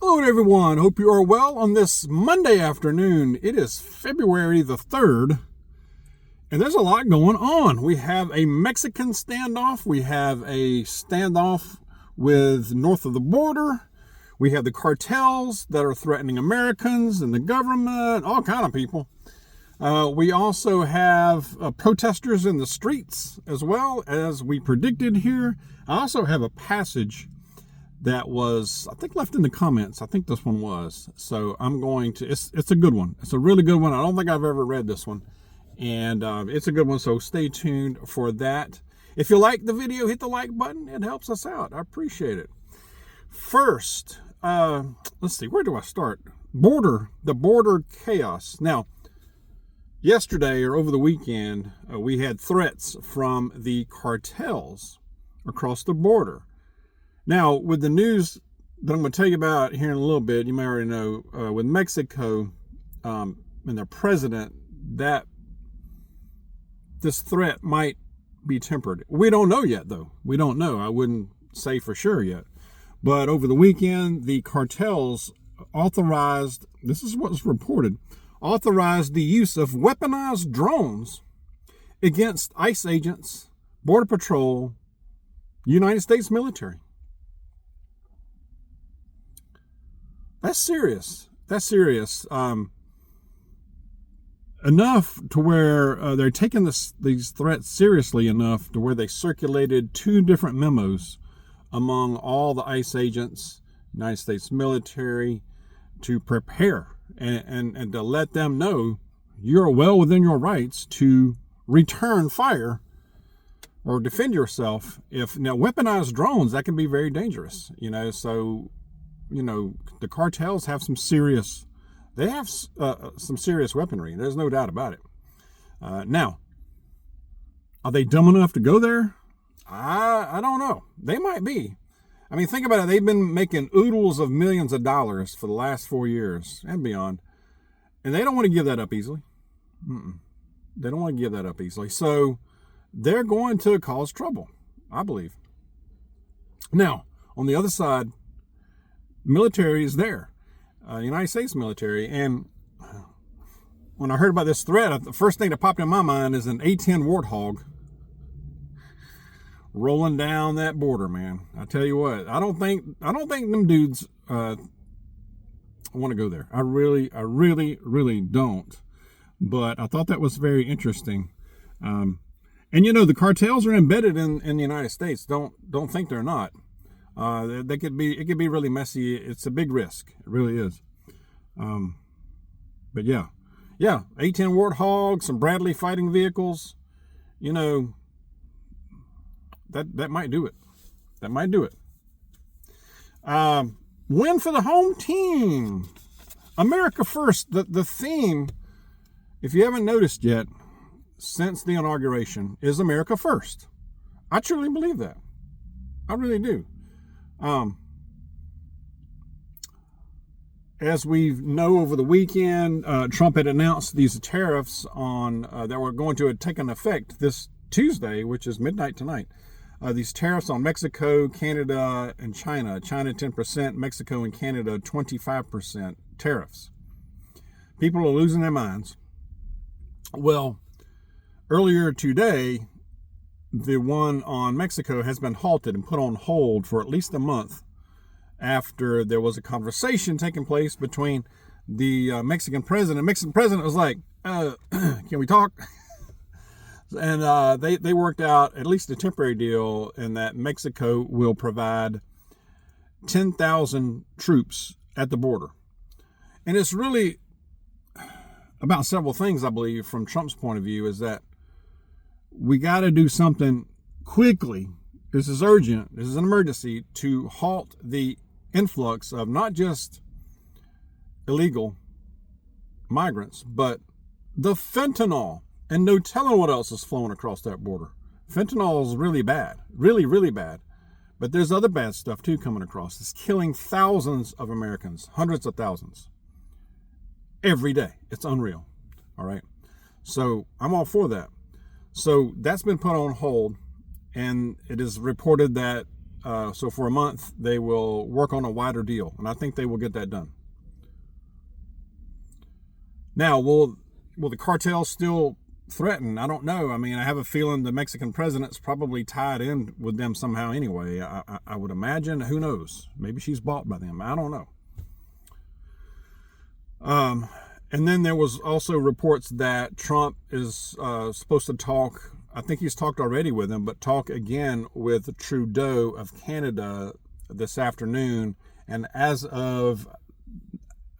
Hello everyone, hope you are well on this Monday afternoon. It is February the 3rd, and there's a lot going on. We have a Mexican standoff. We have a standoff with north of the border. We have the cartels that are threatening Americans and the government, all kind of people. We also have protesters in the streets as well, as we predicted here. I also have a passage that was, I think, left in the comments. I think this one was. So I'm going to, it's a good one. It's a really good one. I don't think I've ever read this one. And it's a good one, so stay tuned for that. If you like the video, hit the like button. It helps us out. I appreciate it. First, let's see, where do I start? The border chaos. Now, yesterday or over the weekend, we had threats from the cartels across the border. Now, with the news that I'm going to tell you about here in a little bit, you may already know, with Mexico and their president, that this threat might be tempered. We don't know yet, though. We don't know. I wouldn't say for sure yet. But over the weekend, the cartels authorized, this is what was reported, authorized the use of weaponized drones against ICE agents, Border Patrol, United States military. That's serious. That's serious. Enough to where they're taking these threats seriously enough to where they circulated 2 different memos among all the ICE agents, United States military, to prepare and to let them know you're well within your rights to return fire or defend yourself. If now weaponized drones, that can be very dangerous, so the cartels have some serious weaponry. There's no doubt about it. Now, are they dumb enough to go there? I don't know. They might be. I mean, think about it. They've been making oodles of millions of dollars for the last 4 years and beyond, and they don't want to give that up easily. They don't want to give that up easily. So they're going to cause trouble, I believe. Now, on the other side, military is there, United States military. And when I heard about this threat, the first thing that popped in my mind is an A-10 Warthog rolling down that border, man. I tell you what, I don't think them dudes want to go there. I really don't. But I thought that was very interesting. And the cartels are embedded in the United States. Don't think they're not. It could be really messy. It's a big risk. It really is. But yeah, A-10 Warthog, some Bradley fighting vehicles, that might do it. That might do it. Win for the home team. America first. The theme, if you haven't noticed yet, since the inauguration, is America first. I truly believe that. I really do. As we know, over the weekend, Trump had announced these tariffs on that were going to take an effect this Tuesday, which is midnight tonight. These tariffs on Mexico, Canada, and China. China 10%, Mexico and Canada 25% tariffs. People are losing their minds. Well, earlier today, the one on Mexico has been halted and put on hold for at least a month after there was a conversation taking place between the Mexican president. The Mexican president was like, can we talk? And they worked out at least a temporary deal in that Mexico will provide 10,000 troops at the border. And it's really about several things, I believe, from Trump's point of view, is that we got to do something quickly. This is urgent. This is an emergency to halt the influx of not just illegal migrants, but the fentanyl. And no telling what else is flowing across that border. Fentanyl is really bad. Really, really bad. But there's other bad stuff, too, coming across. It's killing thousands of Americans, hundreds of thousands, every day. It's unreal. All right? So I'm all for that. So that's been put on hold. And it is reported that So for a month, they will work on a wider deal, and I think they will get that done. Now, will the cartels still threaten? I don't know. I mean, I have a feeling the Mexican president's probably tied in with them somehow anyway. I would imagine. Who knows? Maybe she's bought by them. I don't know. And then there was also reports that Trump is supposed to talk. I think he's talked already with him, but talk again with Trudeau of Canada this afternoon. And as of,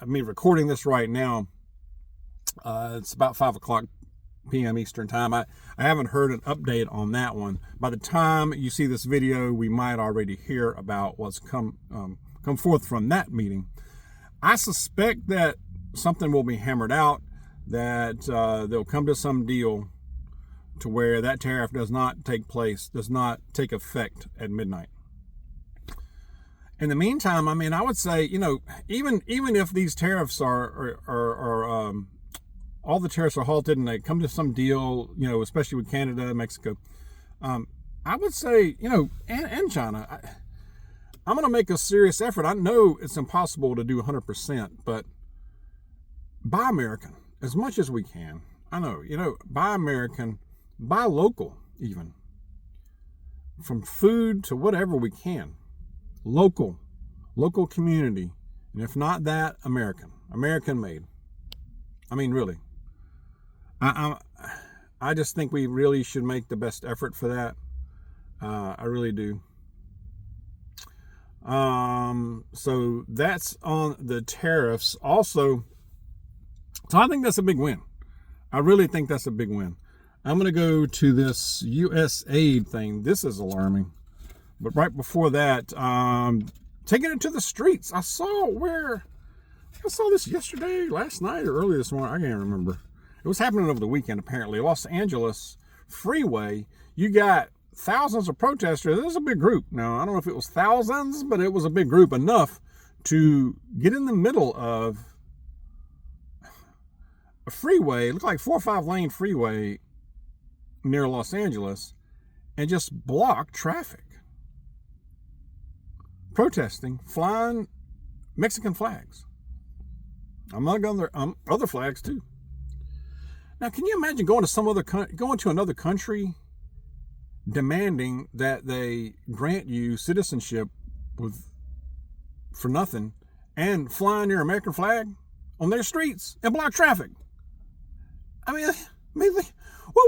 recording this right now, it's about 5 p.m. Eastern time. I haven't heard an update on that one. By the time you see this video, we might already hear about what's come forth from that meeting. I suspect that something will be hammered out, that they'll come to some deal to where that tariff does not take effect at midnight. In the meantime, I would say, even if these tariffs are all the tariffs are halted and they come to some deal, especially with Canada, Mexico, I would say, and China, I'm going to make a serious effort. I know it's impossible to do 100%, but buy American as much as we can. I know, buy American, buy local even. From food to whatever we can. Local community. And if not that, American made. Really. I just think we really should make the best effort for that. I really do. So that's on the tariffs. Also, so I think that's a big win. I really think that's a big win. I'm going to go to this U.S. aid thing. This is alarming. But right before that, taking it to the streets. I saw this yesterday, last night, or early this morning. I can't remember. It was happening over the weekend, apparently. Los Angeles freeway. You got thousands of protesters. It was a big group. Now, I don't know if it was thousands, but it was a big group enough to get in the middle of a freeway. It looked like 4 or 5 lane freeway near Los Angeles and just block traffic. Protesting, flying Mexican flags. I'm not going there. Other flags too. Now, can you imagine going to another country, demanding that they grant you citizenship for nothing, and flying your American flag on their streets and block traffic? What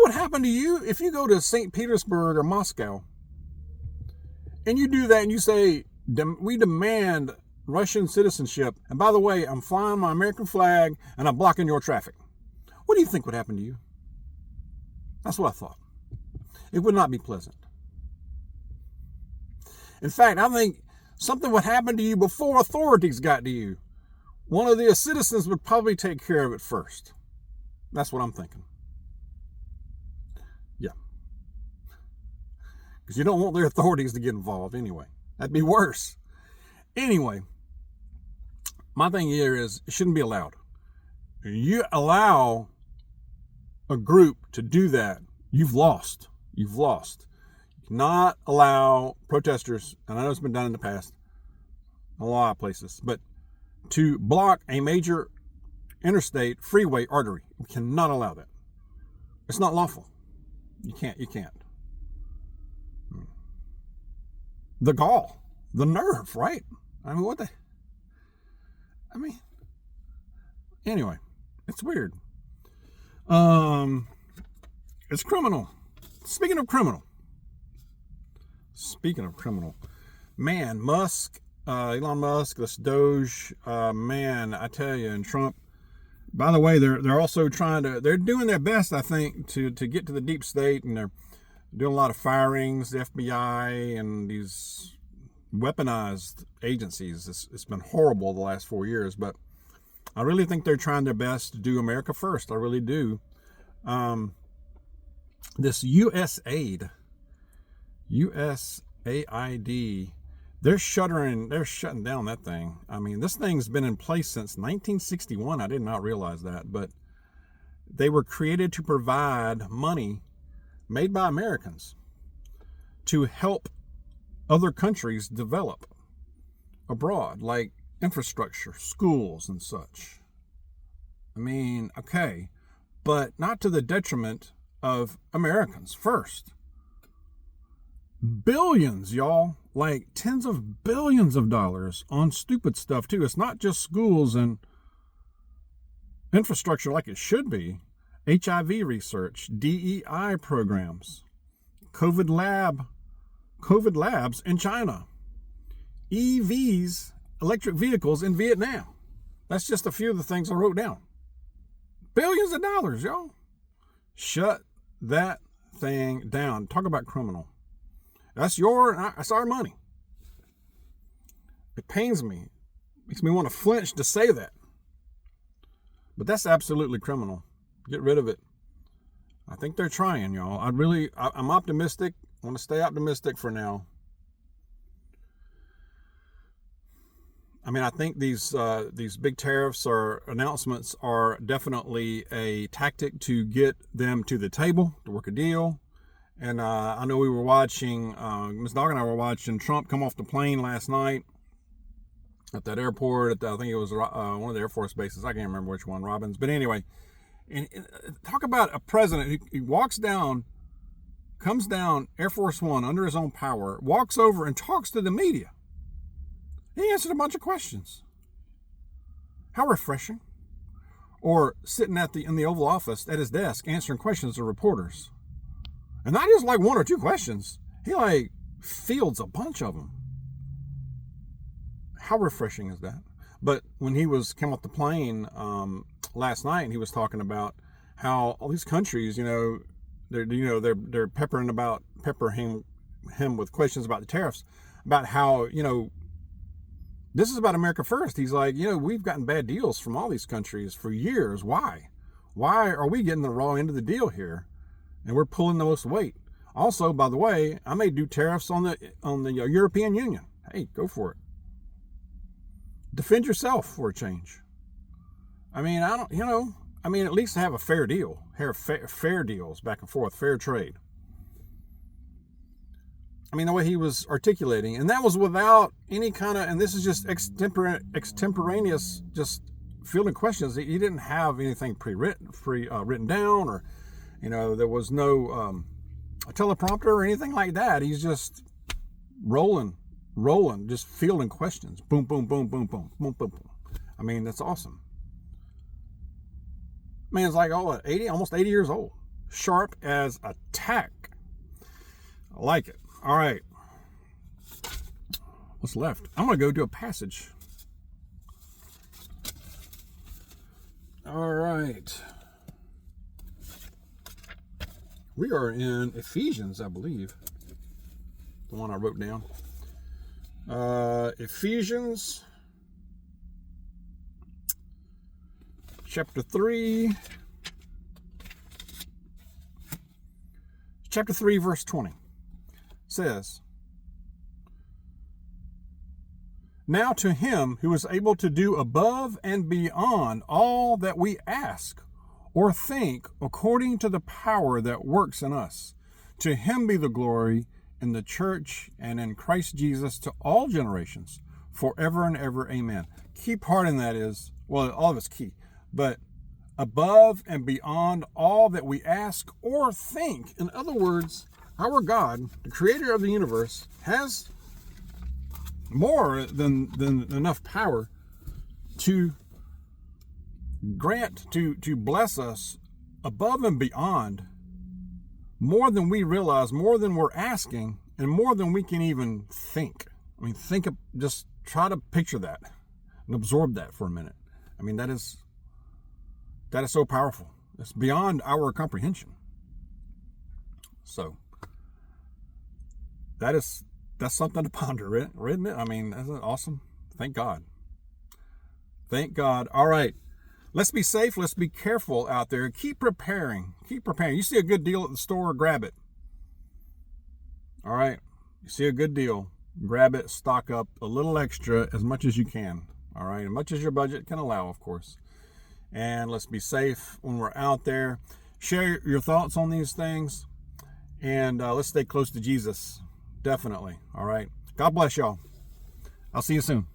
would happen to you if you go to St. Petersburg or Moscow and you do that and you say, we demand Russian citizenship, and by the way, I'm flying my American flag and I'm blocking your traffic? What do you think would happen to you? That's what I thought. It would not be pleasant. In fact, I think something would happen to you before authorities got to you. One of the citizens would probably take care of it first. That's what I'm thinking. Yeah. Because you don't want their authorities to get involved anyway. That'd be worse. Anyway, my thing here is it shouldn't be allowed. You allow a group to do that, you've lost. You cannot allow protesters, and I know it's been done in the past, a lot of places, but to block a major interstate freeway artery. We cannot allow that. It's not lawful. You can't. The gall, the nerve, right? Anyway, it's weird. It's criminal. Speaking of criminal, man, Elon Musk, this Doge, man, I tell you, and Trump. By the way, they're also they're doing their best, I think, to get to the deep state, and they're doing a lot of firings, the FBI and these weaponized agencies. It's been horrible the last 4 years, but I really think they're trying their best to do America first. I really do. This USAID, they're shutting down that thing. This thing's been in place since 1961. I did not realize that, but they were created to provide money made by Americans to help other countries develop abroad, like infrastructure, schools, and such. I mean, okay, but not to the detriment of Americans first. Billions, y'all, like tens of billions of dollars on stupid stuff, too. It's not just schools and infrastructure like it should be. HIV research, DEI programs, COVID labs in China, EVs, electric vehicles in Vietnam. That's just a few of the things I wrote down. Billions of dollars, y'all. Shut that thing down. Talk about criminal. That's our money. It pains me. Makes me want to flinch to say that. But that's absolutely criminal. Get rid of it. I think they're trying, y'all. I'm optimistic. I want to stay optimistic for now. I mean, I think these big tariffs or announcements are definitely a tactic to get them to the table, to work a deal. And I know we were watching, Ms. Dawg and I were watching Trump come off the plane last night at that airport. I think it was one of the Air Force bases. I can't remember which one, Robbins. But anyway, and talk about a president who walks down, comes down Air Force One under his own power, walks over and talks to the media. He answered a bunch of questions. How refreshing. Or sitting in the Oval Office at his desk answering questions to reporters. And not just like one or two questions. He like fields a bunch of them. How refreshing is that? But when he came off the plane last night, and he was talking about how all these countries, they're peppering him with questions about the tariffs, about how, this is about America first. He's like, we've gotten bad deals from all these countries for years. Why? Why are we getting the raw end of the deal here? And we're pulling the most weight. Also, by the way, I may do tariffs on the European Union. Hey, go for it. Defend yourself for a change. I mean, at least have a fair deal. Have fair deals back and forth, fair trade. I mean, the way he was articulating, and that was without any kind of, and this is just extemporaneous, just fielding questions. He didn't have anything written down, or, there was no a teleprompter or anything like that. He's just rolling, just fielding questions. Boom, boom, boom, boom, boom, boom, boom, boom. I mean, that's awesome. Man's like, almost 80 years old. Sharp as a tack. I like it. All right. What's left? I'm going to go do a passage. All right. We are in Ephesians, I believe. The one I wrote down. Ephesians chapter 3. Chapter 3, verse 20 says, "Now to him who is able to do above and beyond all that we ask or think, according to the power that works in us, to him be the glory in the church and in Christ Jesus to all generations, forever and ever. Amen." Key part in that is, well, all of it's key, but above and beyond all that we ask or think. In other words, our God, the creator of the universe, has more than enough power to grant, to bless us above and beyond, more than we realize, more than we're asking, and more than we can even think. I mean, just try to picture that and absorb that for a minute. I mean, that is so powerful. It's beyond our comprehension. So that's something to ponder, isn't it? I mean, isn't it awesome? Thank God. Thank God. All right. Let's be safe. Let's be careful out there. Keep preparing. You see a good deal at the store, grab it. All right. You see a good deal, grab it, stock up a little extra, as much as you can. All right. As much as your budget can allow, of course. And let's be safe when we're out there. Share your thoughts on these things. And let's stay close to Jesus. Definitely. All right. God bless y'all. I'll see you soon.